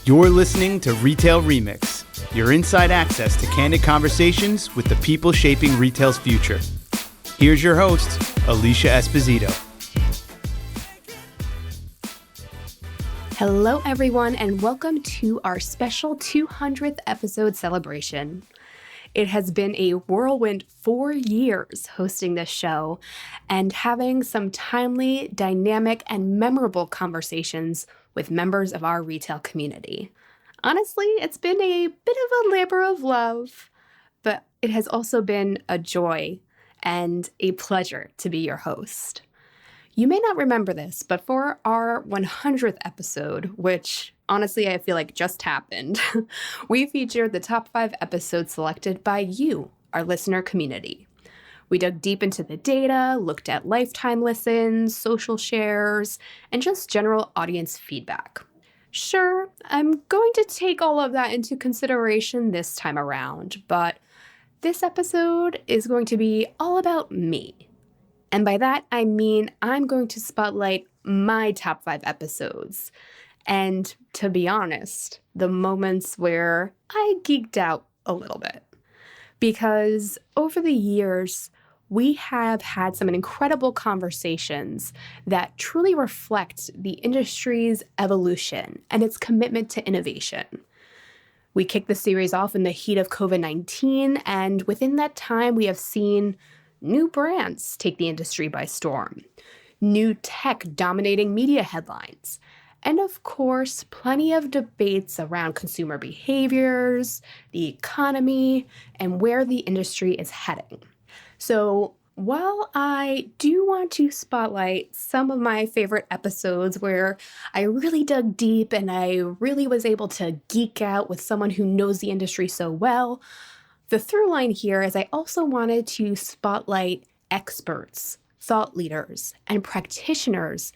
You're listening to Retail Remix, your inside access to candid conversations with the people shaping retail's future. Here's your host, Alicia Esposito. Hello, everyone, and welcome to our special 200th episode celebration. It has been a whirlwind 4 years hosting this show and having some timely, dynamic, and memorable conversations with members of our retail community. Honestly, it's been a bit of a labor of love, but it has also been a joy and a pleasure to be your host. You may not remember this, but for our 100th episode, which honestly I feel like just happened, we featured the top 5 episodes selected by you, our listener community. We dug deep into the data, looked at lifetime listens, social shares, and just general audience feedback. Sure, I'm going to take all of that into consideration this time around, but this episode is going to be all about me. And by that, I mean I'm going to spotlight my top 5 episodes. And to be honest, the moments where I geeked out a little bit. Because over the years, we have had some incredible conversations that truly reflect the industry's evolution and its commitment to innovation. We kicked the series off in the heat of COVID-19, and within that time, we have seen new brands take the industry by storm, new tech dominating media headlines, and of course, plenty of debates around consumer behaviors, the economy, and where the industry is heading. So while I do want to spotlight some of my favorite episodes where I really dug deep and I really was able to geek out with someone who knows the industry so well, the through line here is I also wanted to spotlight experts, thought leaders, and practitioners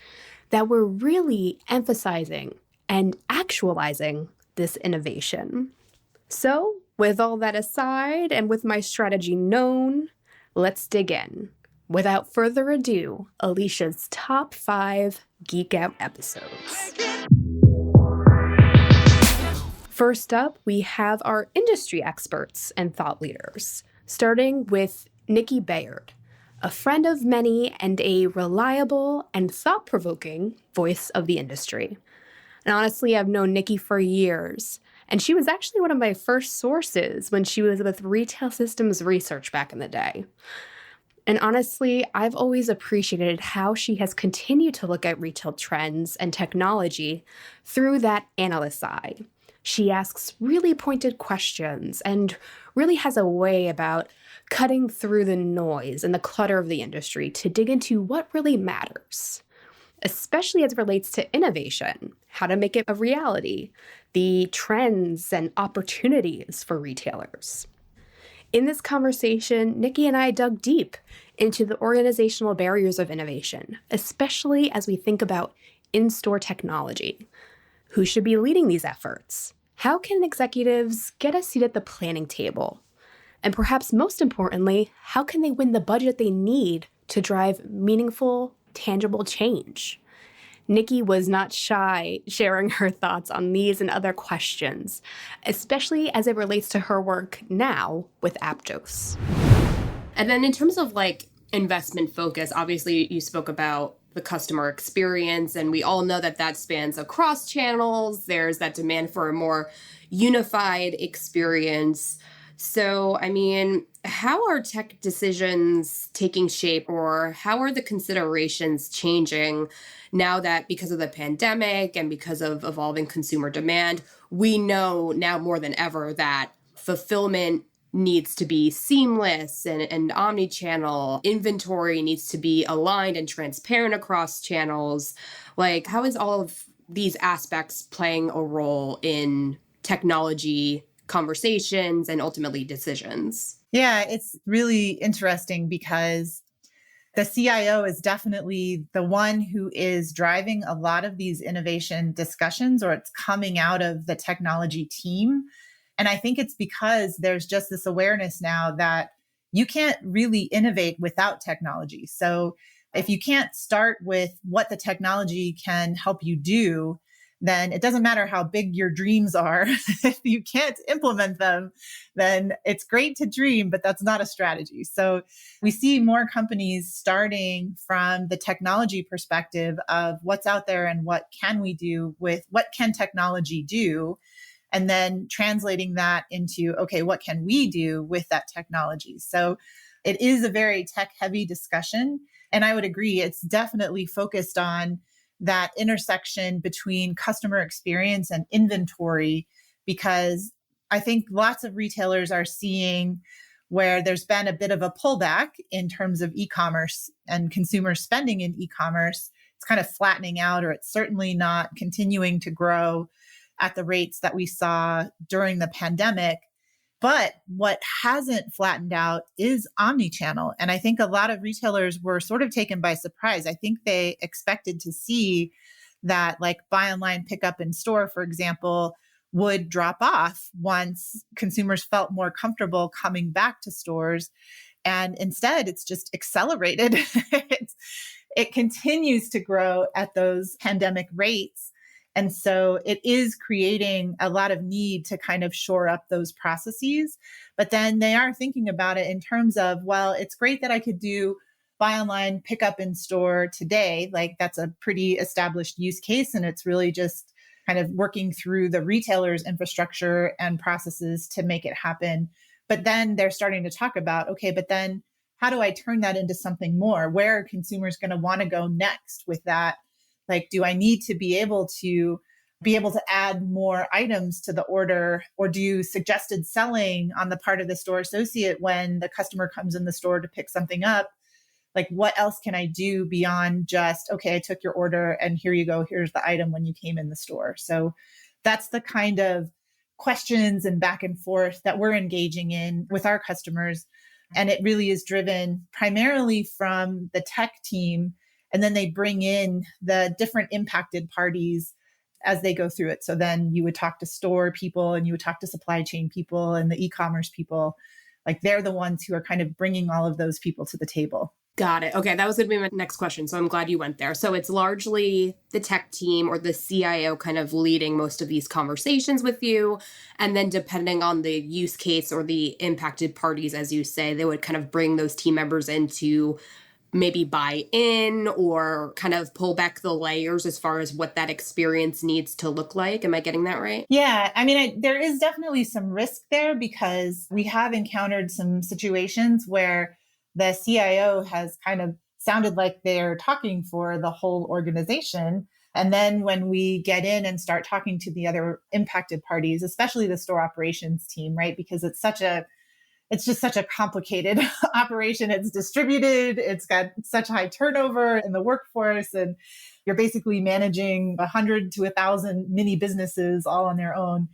that were really emphasizing and actualizing this innovation. So, with all that aside and with my strategy known, let's dig in. Without further ado, Alicia's top 5 Geek-Out episodes. First up, we have our industry experts and thought leaders, starting with Nikki Bayard, a friend of many and a reliable and thought-provoking voice of the industry. And honestly, I've known Nikki for years, and she was actually one of my first sources when she was with Retail Systems Research back in the day. And honestly, I've always appreciated how she has continued to look at retail trends and technology through that analyst eye. She asks really pointed questions and really has a way about cutting through the noise and the clutter of the industry to dig into what really matters, especially as it relates to innovation, how to make it a reality, the trends and opportunities for retailers. In this conversation, Nikki and I dug deep into the organizational barriers of innovation, especially as we think about in-store technology. Who should be leading these efforts? How can executives get a seat at the planning table? And perhaps most importantly, how can they win the budget they need to drive meaningful, tangible change? Nikki was not shy sharing her thoughts on these and other questions, especially as it relates to her work now with Aptos. And then in terms of investment focus, obviously you spoke about the customer experience, and we all know that spans across channels. There's that demand for a more unified experience. So, how are tech decisions taking shape, or how are the considerations changing now that because of the pandemic and because of evolving consumer demand, we know now more than ever that fulfillment needs to be seamless and omnichannel. Inventory needs to be aligned and transparent across channels. How is all of these aspects playing a role in technology conversations and ultimately decisions? Yeah, it's really interesting because the CIO is definitely the one who is driving a lot of these innovation discussions, or it's coming out of the technology team. And I think it's because there's just this awareness now that you can't really innovate without technology. So if you can't start with what the technology can help you do, then it doesn't matter how big your dreams are. If you can't implement them, then it's great to dream, but that's not a strategy. So we see more companies starting from the technology perspective of what's out there and what can we do with what can technology do, and then translating that into, okay, what can we do with that technology? So it is a very tech heavy discussion. And I would agree, it's definitely focused on that intersection between customer experience and inventory, because I think lots of retailers are seeing where there's been a bit of a pullback in terms of e-commerce and consumer spending in e-commerce. It's kind of flattening out, or it's certainly not continuing to grow at the rates that we saw during the pandemic. But what hasn't flattened out is omnichannel. And I think a lot of retailers were sort of taken by surprise. I think they expected to see that, like, buy online, pick up in store, for example, would drop off once consumers felt more comfortable coming back to stores. And instead, it's just accelerated. It continues to grow at those pandemic rates. And so it is creating a lot of need to kind of shore up those processes. But then they are thinking about it in terms of, well, it's great that I could do buy online, pick up in store today. Like, that's a pretty established use case. And it's really just kind of working through the retailer's infrastructure and processes to make it happen. But then they're starting to talk about, okay, but then how do I turn that into something more? Where are consumers going to want to go next with that? Like, do I need to be able to add more items to the order, or do suggested selling on the part of the store associate when the customer comes in the store to pick something up? Like, what else can I do beyond just, okay, I took your order and here you go, here's the item when you came in the store. So that's the kind of questions and back and forth that we're engaging in with our customers. And it really is driven primarily from the tech team. And then they bring in the different impacted parties as they go through it. So then you would talk to store people and you would talk to supply chain people and the e-commerce people. Like, they're the ones who are kind of bringing all of those people to the table. Got it. Okay, that was going to be my next question. So I'm glad you went there. So it's largely the tech team or the CIO kind of leading most of these conversations with you. And then depending on the use case or the impacted parties, as you say, they would kind of bring those team members in to maybe buy in or kind of pull back the layers as far as what that experience needs to look like. Am I getting that right? Yeah. I mean, there is definitely some risk there, because we have encountered some situations where the CIO has kind of sounded like they're talking for the whole organization. And then when we get in and start talking to the other impacted parties, especially the store operations team, right? Because it's just such a complicated operation. It's distributed. It's got such high turnover in the workforce. And you're basically managing 100 to 1,000 mini businesses all on their own.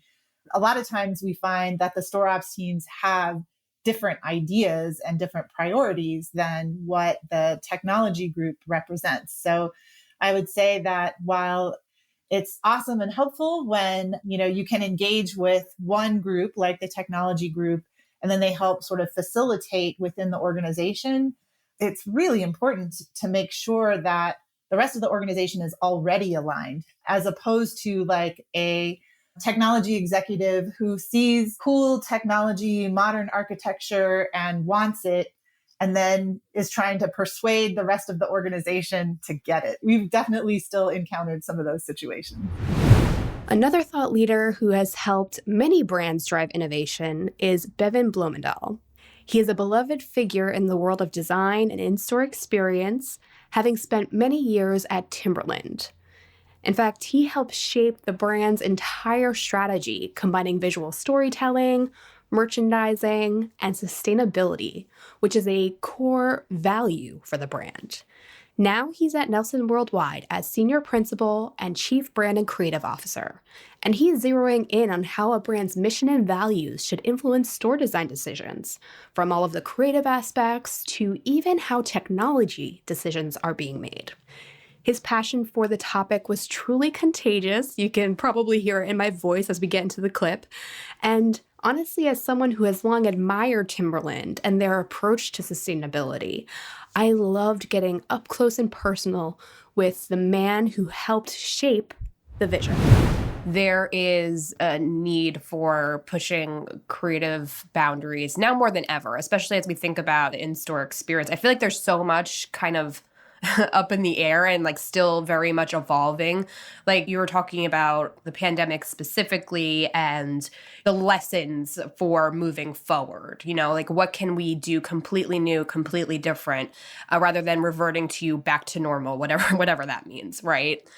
A lot of times we find that the store ops teams have different ideas and different priorities than what the technology group represents. So I would say that while it's awesome and helpful when, you can engage with one group like the technology group, and then they help sort of facilitate within the organization, it's really important to make sure that the rest of the organization is already aligned, as opposed to like a technology executive who sees cool technology, modern architecture, and wants it, and then is trying to persuade the rest of the organization to get it. We've definitely still encountered some of those situations. Another thought leader who has helped many brands drive innovation is Bevan Bloemendahl. He is a beloved figure in the world of design and in-store experience, having spent many years at Timberland. In fact, he helped shape the brand's entire strategy, combining visual storytelling, merchandising, and sustainability, which is a core value for the brand. Now he's at Nelson Worldwide as Senior Principal and Chief Brand and Creative Officer, and he's zeroing in on how a brand's mission and values should influence store design decisions, from all of the creative aspects to even how technology decisions are being made. His passion for the topic was truly contagious. You can probably hear it in my voice as we get into the clip. And honestly, as someone who has long admired Timberland and their approach to sustainability, I loved getting up close and personal with the man who helped shape the vision. There is a need for pushing creative boundaries now more than ever, especially as we think about the in-store experience. I feel like there's so much kind of up in the air and like still very much evolving. Like you were talking about the pandemic specifically and the lessons for moving forward, like what can we do completely new, completely different, rather than reverting to back to normal, whatever that means, right?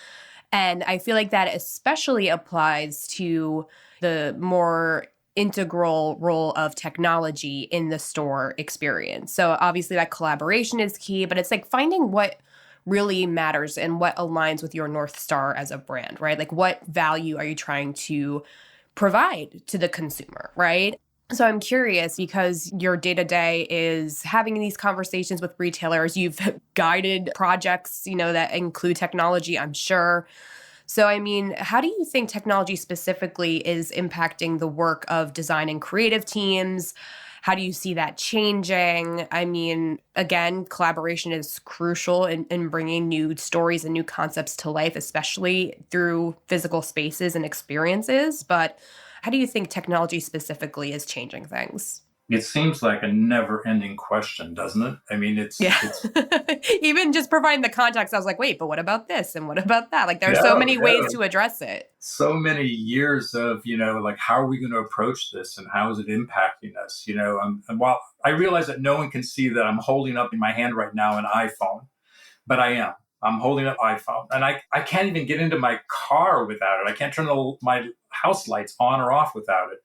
And I feel like that especially applies to the more integral role of technology in the store experience. So obviously that collaboration is key, but it's like finding what really matters and what aligns with your North Star as a brand, right? Like what value are you trying to provide to the consumer, right? So I'm curious because your day-to-day is having these conversations with retailers. You've guided projects, that include technology, I'm sure. So, I mean, how do you think technology specifically is impacting the work of design and creative teams? How do you see that changing? I mean, again, collaboration is crucial in bringing new stories and new concepts to life, especially through physical spaces and experiences. But how do you think technology specifically is changing things? It seems like a never-ending question, doesn't it? I mean, it's Even just providing the context, I was like, wait, but what about this? And what about that? Like, there are so many ways to address it. So many years of, like, how are we going to approach this and how is it impacting us? And while I realize that no one can see that I'm holding up in my hand right now an iPhone, but I am. I'm holding up iPhone and I can't even get into my car without it. I can't turn my house lights on or off without it.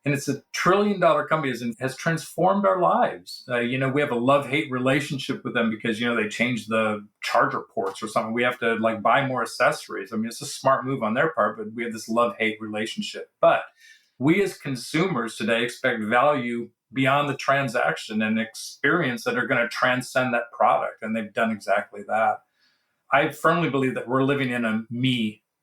And it's $1 trillion company and has transformed our lives. We have a love-hate relationship with them because, they changed the charger ports or something. We have to buy more accessories. I mean, it's a smart move on their part, but we have this love-hate relationship. But we as consumers today expect value beyond the transaction and experience that are going to transcend that product. And they've done exactly that. I firmly believe that we're living in a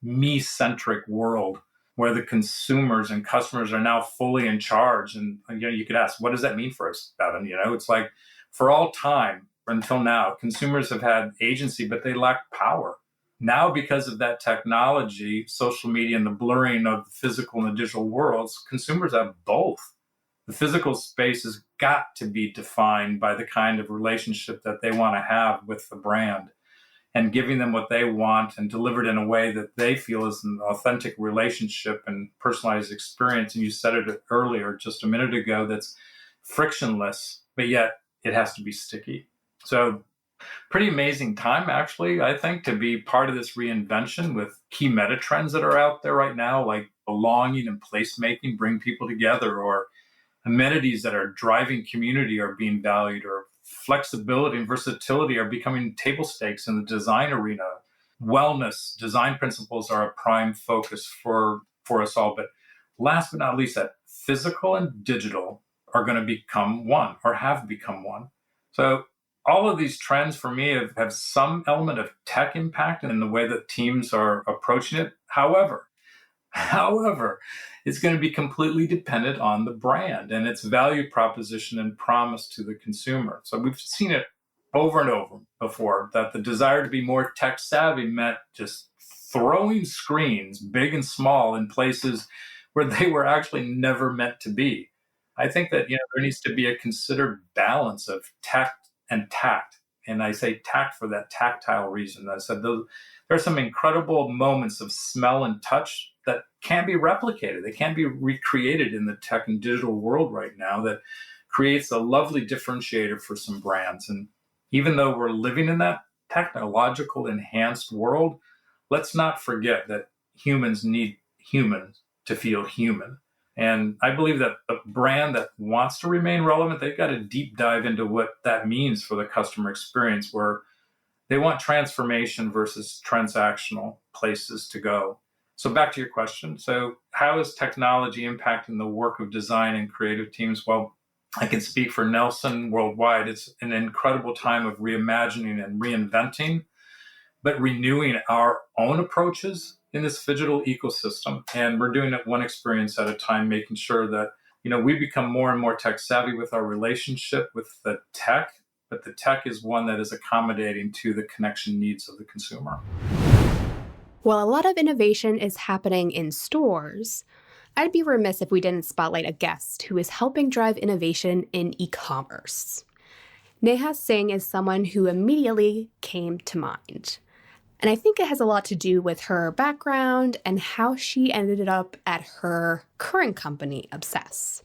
me-centric world where the consumers and customers are now fully in charge. And, you could ask, what does that mean for us, Bevan? It's like for all time until now, consumers have had agency, but they lack power. Now, because of that technology, social media, and the blurring of the physical and the digital worlds, consumers have both. The physical space has got to be defined by the kind of relationship that they want to have with the brand, and giving them what they want and delivered in a way that they feel is an authentic relationship and personalized experience. And you said it earlier, just a minute ago, that's frictionless, but yet it has to be sticky. So pretty amazing time, actually, I think, to be part of this reinvention with key meta trends that are out there right now, like belonging and placemaking bring people together, or amenities that are driving community are being valued, or flexibility and versatility are becoming table stakes in the design arena. Wellness, design principles are a prime focus for us all. But last but not least, that physical and digital are going to become one, or have become one. So all of these trends for me have some element of tech impact in the way that teams are approaching it. However, it's going to be completely dependent on the brand and its value proposition and promise to the consumer. So we've seen it over and over before, that the desire to be more tech savvy meant just throwing screens, big and small, in places where they were actually never meant to be. I think that there needs to be a considered balance of tech and tact. And I say tact for that tactile reason. I said there are some incredible moments of smell and touch that can't be replicated. They can't be recreated in the tech and digital world right now, that creates a lovely differentiator for some brands. And even though we're living in that technological enhanced world, let's not forget that humans need humans to feel human. And I believe that a brand that wants to remain relevant, they've got to deep dive into what that means for the customer experience, where they want transformation versus transactional places to go. So back to your question. So how is technology impacting the work of design and creative teams? Well, I can speak for Nelson worldwide. It's an incredible time of reimagining and reinventing, but renewing our own approaches in this digital ecosystem. And we're doing it one experience at a time, making sure that, we become more and more tech savvy with our relationship with the tech, but the tech is one that is accommodating to the connection needs of the consumer. While a lot of innovation is happening in stores, I'd be remiss if we didn't spotlight a guest who is helping drive innovation in e-commerce. Neha Singh is someone who immediately came to mind. And I think it has a lot to do with her background and how she ended up at her current company, Obsess.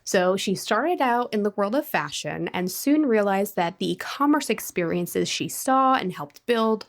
So she started out in the world of fashion and soon realized that the e-commerce experiences she saw and helped build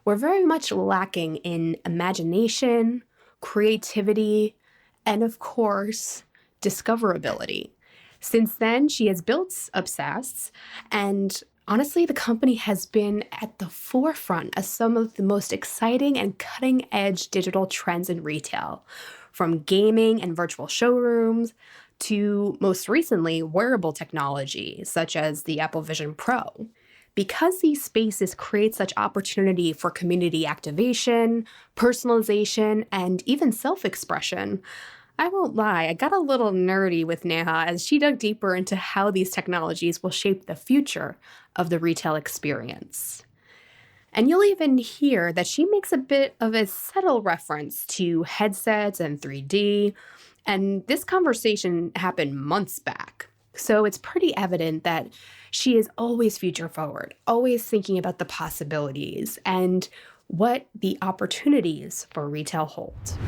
were very much lacking in imagination, creativity, and of course, discoverability. Since then, she has built Obsess, and honestly, the company has been at the forefront of some of the most exciting and cutting-edge digital trends in retail, from gaming and virtual showrooms to, most recently, wearable technology, such as the Apple Vision Pro. Because these spaces create such opportunity for community activation, personalization, and even self-expression, I won't lie, I got a little nerdy with Neha as she dug deeper into how these technologies will shape the future of the retail experience. And you'll even hear that she makes a bit of a subtle reference to headsets and 3D, and this conversation happened months back. So it's pretty evident that she is always future forward, always thinking about the possibilities and what the opportunities for retail hold.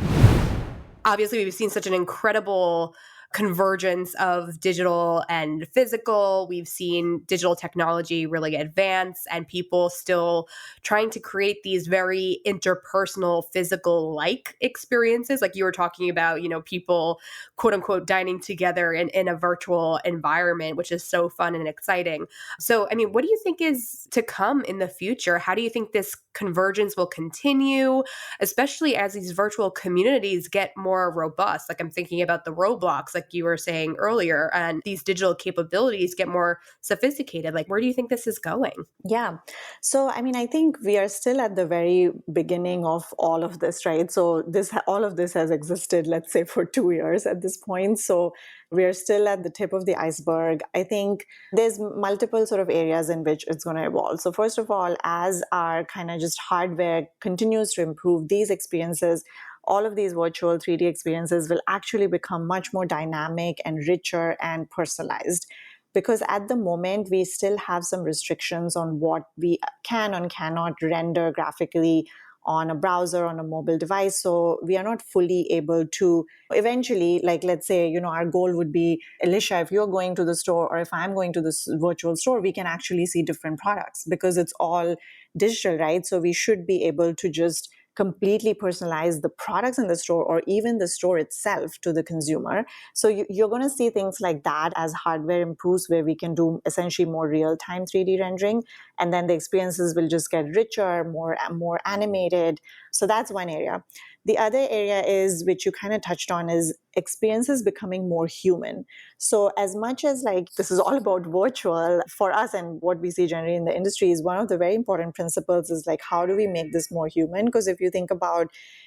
Obviously, we've seen such an incredible convergence of digital and physical. We've seen digital technology really advance and people still trying to create these very interpersonal, physical-like experiences. Like you were talking about, people, quote unquote, dining together in a virtual environment, which is so fun and exciting. So, what do you think is to come in the future? How do you think this convergence will continue, especially as these virtual communities get more robust? Like I'm thinking about the Roblox, like you were saying earlier, and these digital capabilities get more sophisticated. Like, where do you think this is going? Yeah. So, I think we are still at the very beginning of all of this, right? So all of this has existed, let's say, for 2 years at this point. So we are still at the tip of the iceberg. I think there's multiple sort of areas in which it's going to evolve. So first of all, as our kind of just hardware continues to improve, these experiences, all of these virtual 3D experiences will actually become much more dynamic and richer and personalized. Because at the moment, we still have some restrictions on what we can and cannot render graphically on a browser, on a mobile device. So we are not fully able to eventually, like, let's say, our goal would be, Alicia, if you're going to the store or if I'm going to this virtual store, we can actually see different products because it's all digital, right? So we should be able to just completely personalize the products in the store or even the store itself to the consumer. So you're going to see things like that as hardware improves, where we can do essentially more real-time 3D rendering, and then the experiences will just get richer, more animated. So that's one area. The other area is, which you kind of touched on, is experiences becoming more human. So as much as like this is all about virtual for us, and what we see generally in the industry is one of the very important principles is like, how do we make this more human? Because if you think about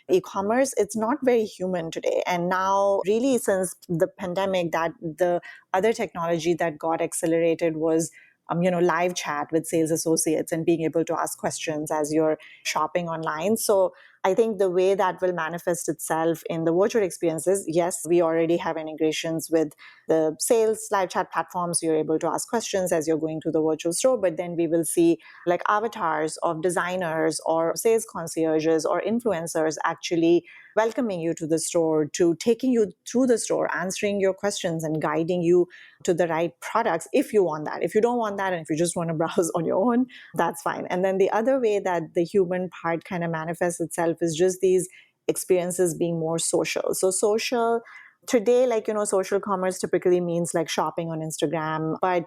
e-commerce, it's not very human today. And now really since the pandemic, that the other technology that got accelerated was live chat with sales associates and being able to ask questions as you're shopping online. So I think the way that will manifest itself in the virtual experiences, yes, we already have integrations with the sales live chat platforms. You're able to ask questions as you're going to the virtual store, but then we will see like avatars of designers or sales concierges or influencers actually welcoming you to the store, to taking you through the store, answering your questions and guiding you to the right products if you want that. If you don't want that, and if you just want to browse on your own, that's fine. And then the other way that the human part kind of manifests itself is just these experiences being more social. So social today, like, social commerce typically means like shopping on Instagram, but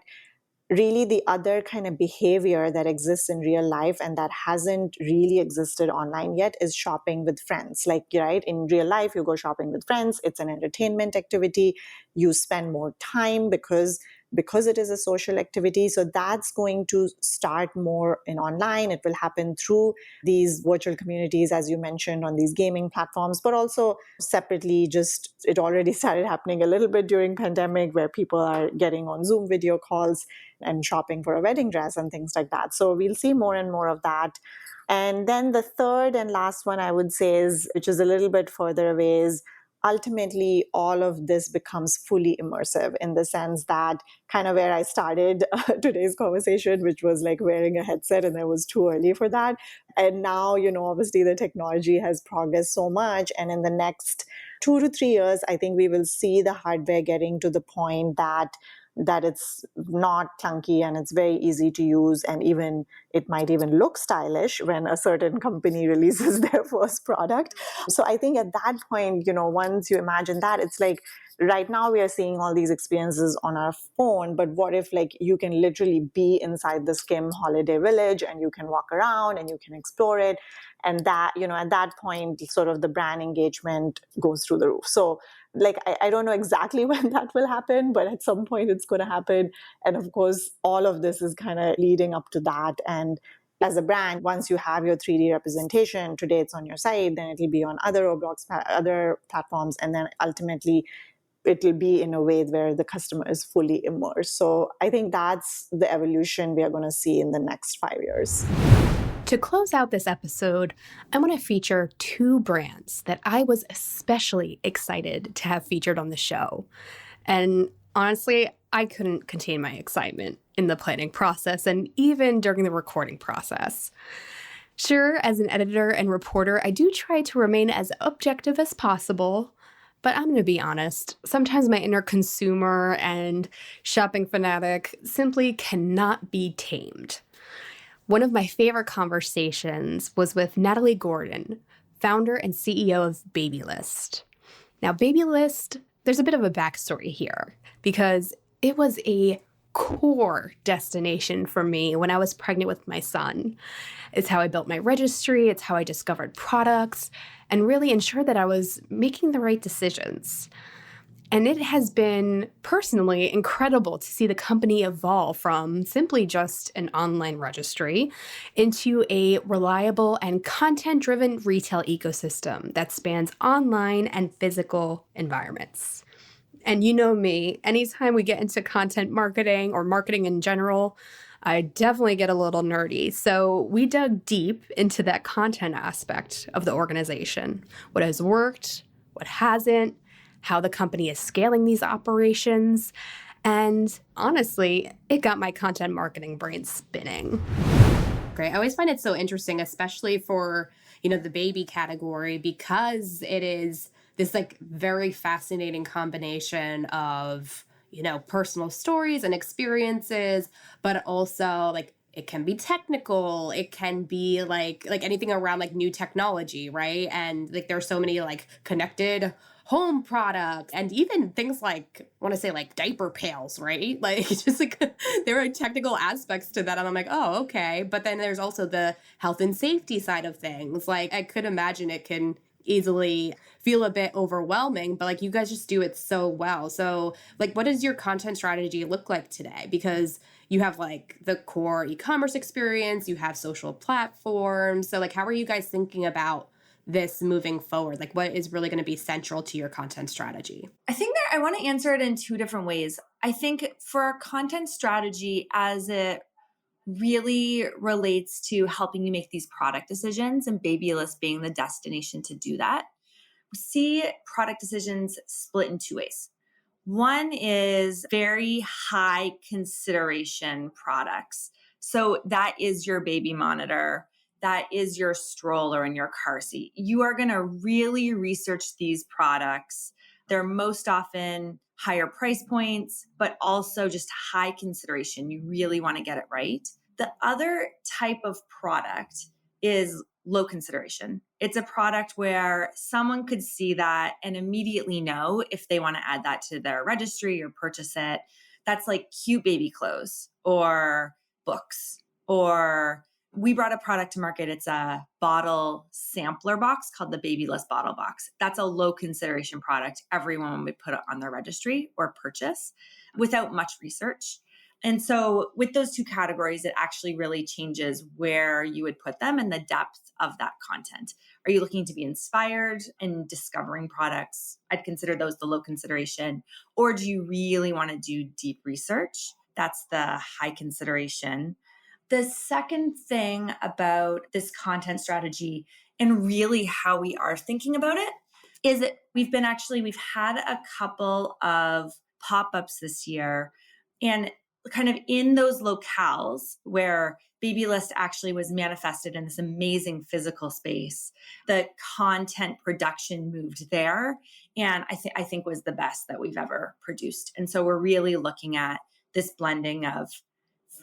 really the other kind of behavior that exists in real life and that hasn't really existed online yet is shopping with friends. Like, right, in real life, you go shopping with friends. It's an entertainment activity. You spend more time because it is a social activity. So that's going to start more in online. It will happen through these virtual communities, as you mentioned, on these gaming platforms, but also separately, just it already started happening a little bit during pandemic where people are getting on Zoom video calls and shopping for a wedding dress and things like that. So we'll see more and more of that. And then the third and last one I would say is, which is a little bit further away, is ultimately all of this becomes fully immersive, in the sense that kind of where I started today's conversation, which was like wearing a headset, and it was too early for that. And now, obviously the technology has progressed so much. And in the next 2 to 3 years, I think we will see the hardware getting to the point that it's not clunky and it's very easy to use, and even it might even look stylish when a certain company releases their first product. So I think at that point, once you imagine that, it's like right now we are seeing all these experiences on our phone, but what if like you can literally be inside the Skim holiday village and you can walk around and you can explore it, and that, at that point sort of the brand engagement goes through the roof. So like I don't know exactly when that will happen, but at some point it's going to happen. And of course all of this is kind of leading up to that. And as a brand, once you have your 3D representation, today it's on your site, then it'll be on other Roblox, other platforms, and then ultimately it will be in a way where the customer is fully immersed. So I think that's the evolution we are going to see in the next 5 years. To close out this episode, I want to feature 2 brands that I was especially excited to have featured on the show. And honestly, I couldn't contain my excitement in the planning process and even during the recording process. Sure, as an editor and reporter, I do try to remain as objective as possible, but I'm going to be honest, sometimes my inner consumer and shopping fanatic simply cannot be tamed. One of my favorite conversations was with Natalie Gordon, founder and CEO of Babylist. Now, Babylist, there's a bit of a backstory here because it was a core destination for me when I was pregnant with my son. It's how I built my registry, it's how I discovered products, and really ensured that I was making the right decisions. And it has been personally incredible to see the company evolve from simply just an online registry into a reliable and content-driven retail ecosystem that spans online and physical environments. And you know me, anytime we get into content marketing or marketing in general, I definitely get a little nerdy. So we dug deep into that content aspect of the organization, what has worked, what hasn't, how the company is scaling these operations. And honestly, it got my content marketing brain spinning. Great. I always find it so interesting, especially for, the baby category, because it is this like very fascinating combination of, personal stories and experiences, but also like it can be technical. It can be like anything around like new technology, right? And like there are so many like connected home products and even things like, I want to say like diaper pails, right? Like just like there are technical aspects to that. And I'm like, oh, okay. But then there's also the health and safety side of things. Like I could imagine it can easily feel a bit overwhelming, but like you guys just do it so well. So like, what does your content strategy look like today? Because you have like the core e-commerce experience, you have social platforms. So like, how are you guys thinking about this moving forward? Like what is really going to be central to your content strategy? I think I want to answer it in 2 different ways. I think for our content strategy, as it really relates to helping you make these product decisions and Babylist being the destination to do that, we see product decisions split in 2 ways. One is very high consideration products. So that is your baby monitor. That is your stroller and your car seat. You are going to really research these products. They're most often higher price points, but also just high consideration. You really want to get it right. The other type of product is low consideration. It's a product where someone could see that and immediately know if they want to add that to their registry or purchase it. That's like cute baby clothes or books, or we brought a product to market. It's a bottle sampler box called the Babylist Bottle Box. That's a low consideration product. Everyone would put it on their registry or purchase without much research. And so with those 2 categories, it actually really changes where you would put them and the depth of that content. Are you looking to be inspired and discovering products? I'd consider those the low consideration. Or do you really want to do deep research? That's the high consideration. The second thing about this content strategy and really how we are thinking about it is that we've had a couple of pop-ups this year, and kind of in those locales where Babylist actually was manifested in this amazing physical space, the content production moved there, and I think was the best that we've ever produced. And so we're really looking at this blending of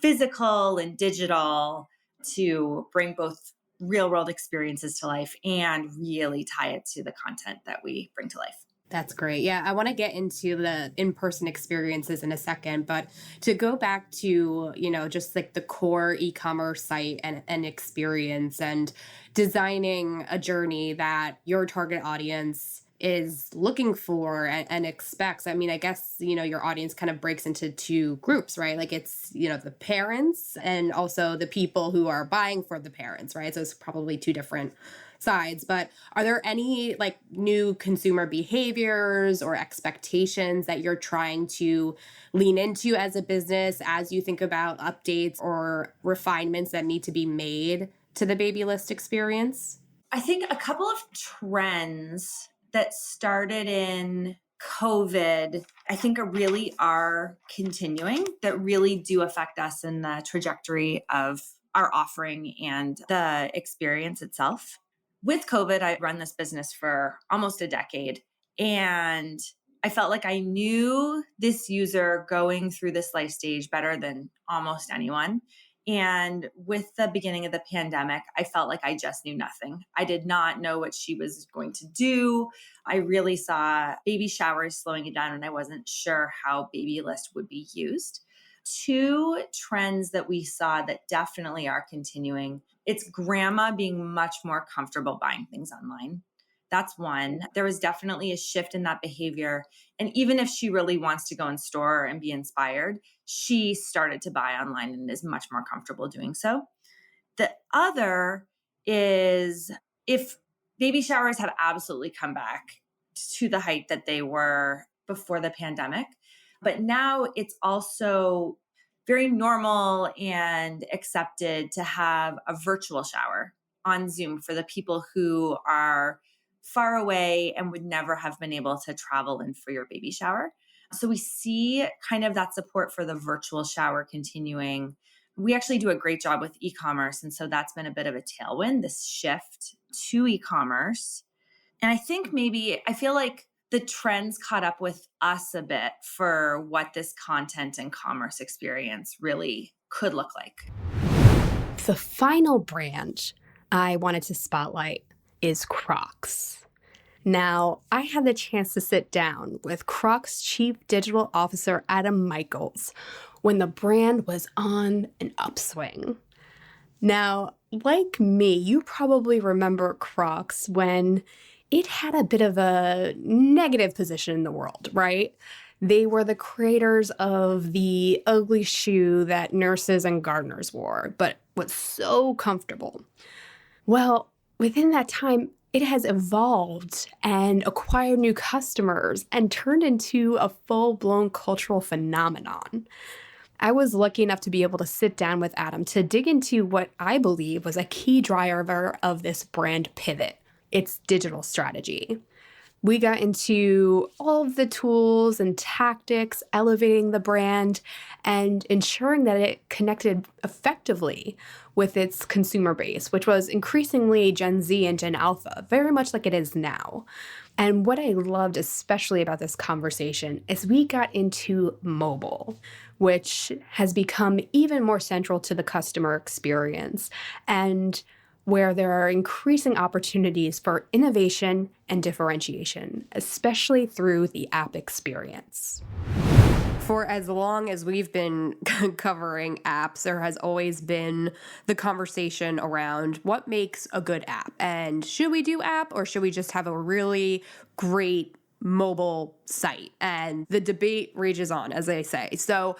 physical and digital to bring both real world experiences to life and really tie it to the content that we bring to life. That's great. Yeah, I want to get into the in-person experiences in a second, but to go back to, just like the core e-commerce site and experience and designing a journey that your target audience is looking for and expects. I mean, I guess, your audience kind of breaks into two groups, right? Like it's, the parents and also the people who are buying for the parents, right? So it's probably two different sides, but are there any like new consumer behaviors or expectations that you're trying to lean into as a business as you think about updates or refinements that need to be made to the Babylist experience? I think a couple of trends that started in COVID, I think really are continuing, that really do affect us in the trajectory of our offering and the experience itself. With COVID, I run this business for almost a decade, and I felt like I knew this user going through this life stage better than almost anyone. And with the beginning of the pandemic, I felt like I just knew nothing. I did not know what she was going to do. I really saw baby showers slowing it down, and I wasn't sure how Babylist would be used. Two trends that we saw that definitely are continuing. It's grandma being much more comfortable buying things online. That's one. There was definitely a shift in that behavior. And even if she really wants to go in store and be inspired, she started to buy online and is much more comfortable doing so. The other is if baby showers have absolutely come back to the height that they were before the pandemic, but now it's also very normal and accepted to have a virtual shower on Zoom for the people who are far away and would never have been able to travel in for your baby shower. So we see kind of that support for the virtual shower continuing. We actually do a great job with e-commerce. And so that's been a bit of a tailwind, this shift to e-commerce. And I feel like the trends caught up with us a bit for what this content and commerce experience really could look like. The final brand I wanted to spotlight is Crocs. Now, I had the chance to sit down with Crocs Chief Digital Officer Adam Michaels when the brand was on an upswing. Now, like me, you probably remember Crocs when it had a bit of a negative position in the world, right? They were the creators of the ugly shoe that nurses and gardeners wore, but was so comfortable. Well, within that time, it has evolved and acquired new customers and turned into a full-blown cultural phenomenon. I was lucky enough to be able to sit down with Adam to dig into what I believe was a key driver of this brand pivot, its digital strategy. We got into all of the tools and tactics, elevating the brand and ensuring that it connected effectively with its consumer base, which was increasingly Gen Z and Gen Alpha, very much like it is now. And what I loved especially about this conversation is we got into mobile, which has become even more central to the customer experience and where there are increasing opportunities for innovation and differentiation, especially through the app experience. For as long as we've been covering apps, there has always been the conversation around what makes a good app. And should we do app or should we just have a really great mobile site? And the debate rages on, as they say. So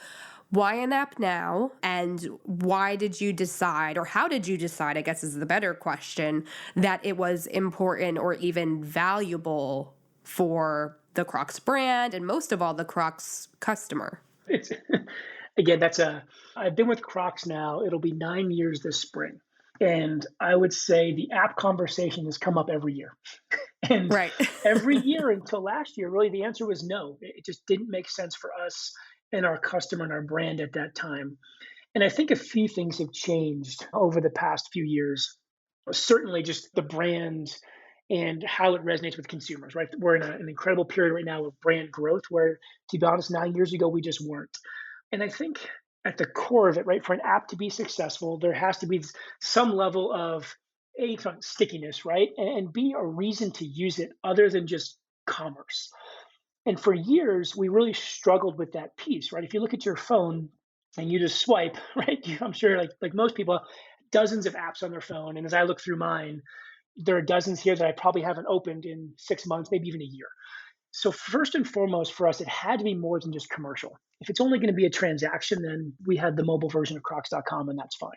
why an app now? And why did you decide, or how did you decide, I guess is the better question, that it was important or even valuable for the Crocs brand and most of all the Crocs customer? Again, I've been with Crocs now, it'll be 9 years this spring. And I would say the app conversation has come up every year. And Right. every year until last year, really the answer was no. It just didn't make sense for us and our customer and our brand at that time. And I think a few things have changed over the past few years. Certainly just the brand and how it resonates with consumers, right? We're in an incredible period right now of brand growth where, to be honest, 9 years ago, we just weren't. And I think at the core of it, right, for an app to be successful, there has to be some level of A, stickiness, right? And B, a reason to use it other than just commerce. And for years, we really struggled with that piece, right? If you look at your phone and you just swipe, right? I'm sure like most people, dozens of apps on their phone. And as I look through mine, there are dozens here that I probably haven't opened in 6 months, maybe even a year. So first and foremost for us, it had to be more than just commercial. If it's only going to be a transaction, then we had the mobile version of Crocs.com and that's fine.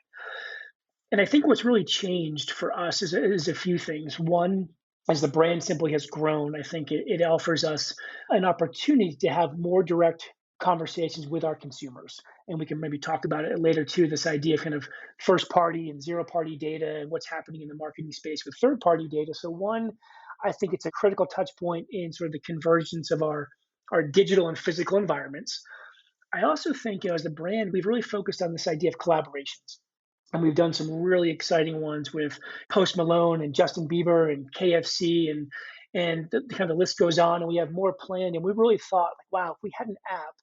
And I think what's really changed for us is a few things. One, as the brand simply has grown, I think it offers us an opportunity to have more direct conversations with our consumers. And we can maybe talk about it later too, this idea of kind of first party and zero party data and what's happening in the marketing space with third party data. So one, I think it's a critical touch point in sort of the convergence of our digital and physical environments. I also think, as a brand, we've really focused on this idea of collaborations. And we've done some really exciting ones with Post Malone and Justin Bieber and KFC and the list goes on. And we have more planned. And we really thought, like, wow, if we had an app,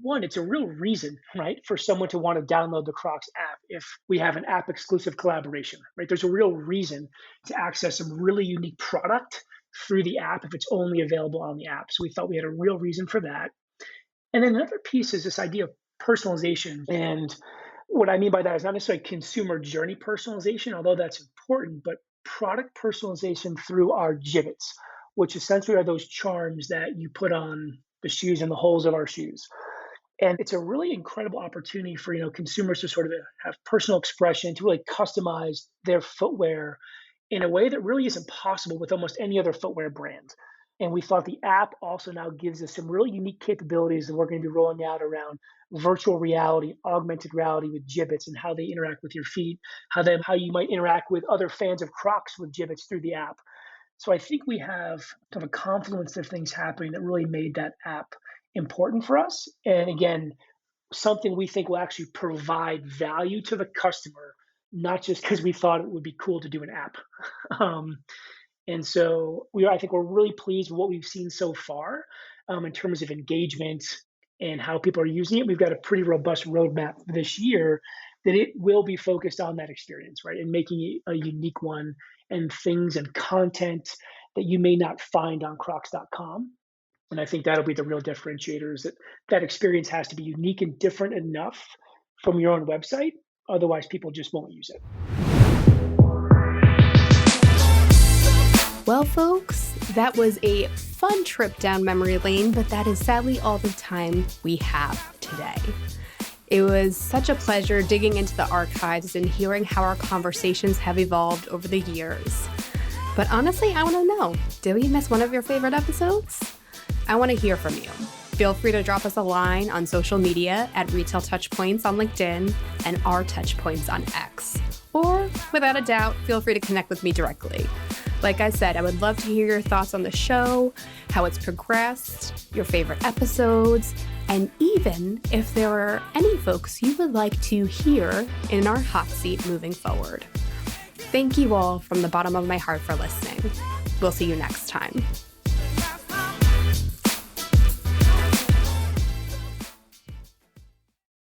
one, it's a real reason, right, for someone to want to download the Crocs app if we have an app exclusive collaboration, right? There's a real reason to access some really unique product through the app if it's only available on the app. So we thought we had a real reason for that. And then another piece is this idea of personalization. And what I mean by that is not necessarily consumer journey personalization, although that's important, but product personalization through our gibbets, which essentially are those charms that you put on the shoes and the holes of our shoes. And it's a really incredible opportunity for consumers to sort of have personal expression, to really customize their footwear in a way that really isn't possible with almost any other footwear brand. And we thought the app also now gives us some really unique capabilities that we're going to be rolling out around virtual reality, augmented reality with gibbets and how they interact with your feet, how you might interact with other fans of Crocs with gibbets through the app. So I think we have kind of a confluence of things happening that really made that app important for us. And again, something we think will actually provide value to the customer, not just because we thought it would be cool to do an app. And so I think we're really pleased with what we've seen so far in terms of engagement and how people are using it. We've got a pretty robust roadmap this year that it will be focused on that experience, right? And making it a unique one and things and content that you may not find on Crocs.com. And I think that'll be the real differentiator, is that experience has to be unique and different enough from your own website. Otherwise, people just won't use it. Well, folks, that was a fun trip down memory lane, but that is sadly all the time we have today. It was such a pleasure digging into the archives and hearing how our conversations have evolved over the years. But honestly, I want to know, did we miss one of your favorite episodes? I want to hear from you. Feel free to drop us a line on social media at Retail Touchpoints on LinkedIn and our Touchpoints on X. Or, without a doubt, feel free to connect with me directly. Like I said, I would love to hear your thoughts on the show, how it's progressed, your favorite episodes, and even if there are any folks you would like to hear in our hot seat moving forward. Thank you all from the bottom of my heart for listening. We'll see you next time.